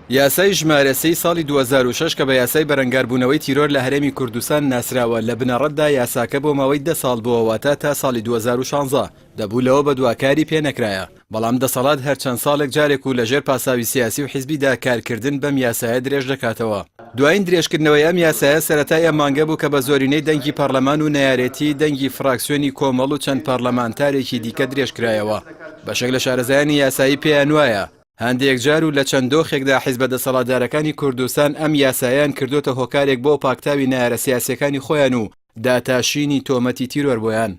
یاسای ژمارە 3 ساڵی 2006 کە بە یاسای بەرەنگاربوونەوەی تیرۆر لە هەرێمی کوردستان ناسراوە لە بنەڕەتدا یاساکە بۆ ماوەی 10 ساڵ بووەواتە تا ساڵی 2016 دەبوو لەوە بە دواکاری پێنەکرایە بەڵام دەسەڵات هەرچەند ساڵێک جارێک و لەژێر پاساوی سیاسی و حیزبیدا کارکردن بەم یاسایە درێژ دەکاتەوە. دوایین درێژکردنەوەی ئەم یاسایە سەرەتای ئەم مانگە بوو کە بە زۆرینەی دەنگی پەرلەمان و نەیارێتی دەنگی فراکسیۆنی کۆمەڵ و چەند پەرلەمانتارێکی دیکە درێژکرایەوە. بەشێک لە شارەزایانی یاسایی پێیان وایە هەندێک جار و لە چەند دۆخێکدا حیزبە دەسەڵاتدارەکانی کوردستان ئەم یاسایان کردوتە هۆکارێک بۆ پاکتاوی نایارە سیاسیەکانی خۆیان و داتاشینی تۆمەتی تیرۆر بۆیان.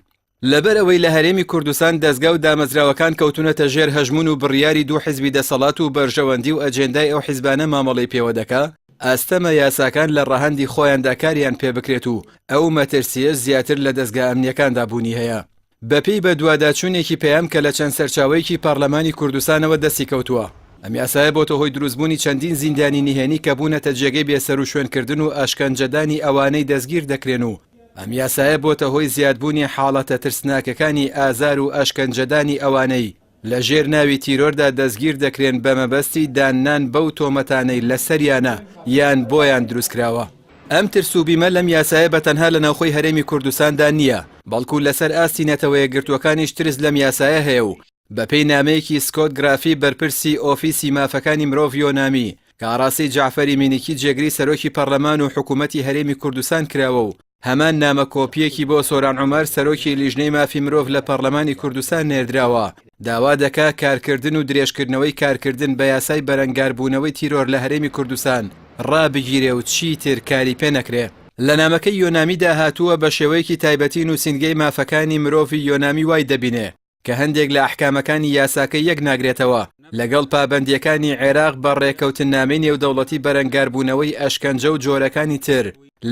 لەبەر ئەوەی لە هەرێمی کوردستان دەستگا و دامەزراوەکان کەوتونەتە ژێر هەژمون و بڕیاری دوو حیزبی دەسەڵات و بەرژەوەندی و ئەجێندای ئەو حیزبانە مامەڵەی پێوە دەکا ئەستەمە یاساکان لە ڕەهەندی خۆیاندا کاریان پێ بکرێت و ئەو مەترسیە زیاتر لە دەستگا ئەمنیەکاندا بوونی هەیە. بەپێی بە دوواداچوونێکی پێیام کە لە چەند سەرچاوەیەکی پەرلەمانی کوردستانەوە دەستی کەوتووە. ئەم یاسایە بۆتە هۆی دروستبوونی چەندین زیندانی نهێنی کە بوونەتە جێگەی بێسەر و شوێنکردن و ئاشکەنجەدانی ئەوانەی دەستگیر دەکرێن و ئەم یاسایە بۆتە هۆی زیادبوونی حاڵەتە ترسناکەکانی ئازار و ئاشکەنجەدانی ئەوانەی لە ژێر ناوی تیرۆردا دەستگیر دەکرێن بە مەبەستی داننان بەو تۆمەتانەی لەسەریانە یان بۆیان دروستکراوە. ئەم ترس و بیمە لەم یاسایە بەتەنها لە ناوخۆی هەرێمی کوردستاندا نییە بەڵکو لەسەر ئاستی نەتەوەیە گرتوەکانیش ترس لەم یاسایە هەیە و بەپێی نامەیەکی سکۆت گرافی بەرپرسی ئۆفیسی مافەکانی مرۆڤ یۆنامی کە ئاڕاستی جعفەری مینیکی جێگری سەرۆکی پەرلەمان و حکوومەتی هەرێمی کوردستان کراوە و هەمان نامە کۆپیەکی بۆ سۆران عومەر سەرۆکی لیژنەی مافی مرۆڤ لە پەرلەمانی کوردستان نێردراوە داوا دەکا کارکردن و درێژکردنەوەی کارکردن بە یاسای بەرەنگاربوونەوەی تیرۆر لە هەرێمی کوردستان ڕابگیرێ و چیتر کاری پێ نەکرێ. لە نامەکەی یۆنامیدا هاتووە بە شێوەیەکی تایبەتی نووسینگەی مافەکانی مرۆڤی یۆنامی وای دەبینێ کە هەندێک لە ئەحکامەکانی یاساکە یەک ناگرێتەوە لەگەڵ پابەندیەکانی عێراق بە ڕێکەوتنامەی نێودەوڵەتی بەرەنگاربوونەوەی ئەشکەنجە و جۆرەکانی تر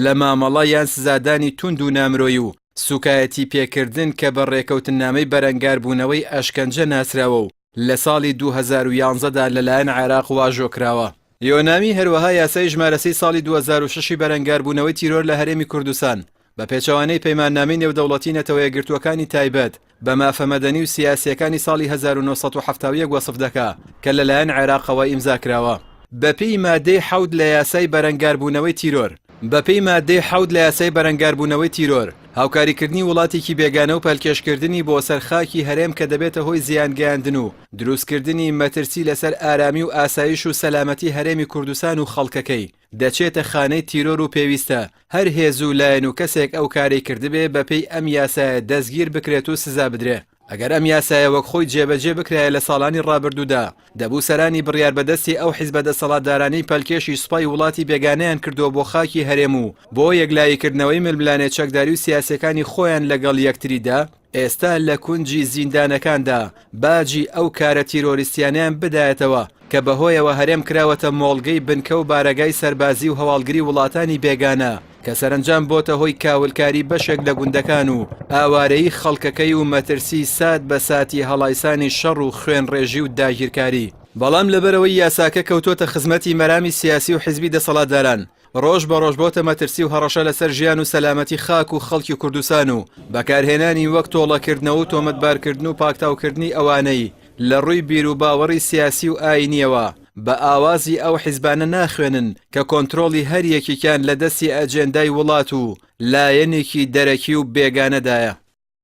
لە مامەڵە یان سزادانی توند و نامرۆی و سوکایەتی پێکردن کە بە ڕێکەوتنامەی بەرەنگاربوونەوەی ئەشکەنجە ناسراوە و لە ساڵی 2011دا لەلایەن عێراق واژۆکراوە. یۆنامی هەروەها یاسای ژمارە 3 ساڵی 2006 بەرەنگاربوونەوەی تیرۆر لە هەرێمی کوردستان بە پێچەوانەی پەیماننامەی نێودەوڵەتی نەتەوەیە گرتوەکانی تایبەت بە مافەمەدەنی و سیاسیەکانی ساڵی 1970 وەسف دەکا کە لەلایەن عێراقەوە ئیمزاکراوە. بەپێی مادەی 7 لە یاسای بەرەنگاربوونەوەی تیرۆر بەپێی مادەی 7 لە یاسای بەرەنگاربوونەوەی تیرۆر هاوکاریکردنی وڵاتێکی بێگانە و پەلکێشکردنی بۆ سەرخاکی هەرێم کە دەبێتە هۆی زیانگەیاندن و دروستکردنی مەترسی لەسەر ئارامی و ئاسایش و سەلامەتی هەرێمی کوردستان و خەڵکەکەی دەچێتە خانەی تیرۆر و پێویستە هەر هێز و لایەن و کەسێک ئەو کارەی کردبێ بەپێی ئەم یاسایە دەستگیر بکرێت و سزا بدرێ. ئەگەر ئەم یاسایە وەک خۆی جێبەجێ بکرایە لە ساڵانی ڕابردوودا دەبوو سەرانی بڕیار بەدەستی ئەو حیزبە دەسەڵاتدارانەی پەلکێشی سوپای وڵاتی بێگانەیان کردووە بۆ خاکی هەرێم و بۆ یەکلاییکردنەوەی ململانێ چەکداری و سیاسەکانی خۆیان لەگەڵ یەکتریدا ئێستا لە کونجی زیندانەکاندا باجی ئەو کارە تیرۆریستیانیان بدایەتەوە کە بەهۆیەوە هەرێم کراوەتە مۆڵگەی بنکە و بارەگای سەربازی و هەواڵگری وڵاتانی بێگانە کە سەرنجام بۆتە هۆی کاولکاری بەشێک لە گوندەکان و ئاوارەی خەڵکەکەی و مەترسی سات بە ساتی هەڵایسانی شەڕ و خوێن ڕێژی و داگیرکاری. بەڵام لەبەرەوەی یاساکە کەوتۆتە خزمەتی مەرامی سیاسی و حیزبی دەسەڵاتداران ڕۆژ بە ڕۆژ بۆتە مەترسی و هەڕەشە لەسەر ژیان و سەلامەتی خاک و خەڵکی کوردستان و بەکارهێنانی وەک تۆڵەکردنەوە و تۆمەتبارکردن و پاکتاوکردنی ئەوانەی لە ڕووی بیر و باوەڕی سیاسی و ئاینیەوە بە ئاوازی ئەو حیزبانە ناخوێنن کە کۆنتڕۆڵی هەر یەکێکیان لە دەستی ئەجێندای وڵات و لایەنێکی دەرەکی و بێگانەدایە.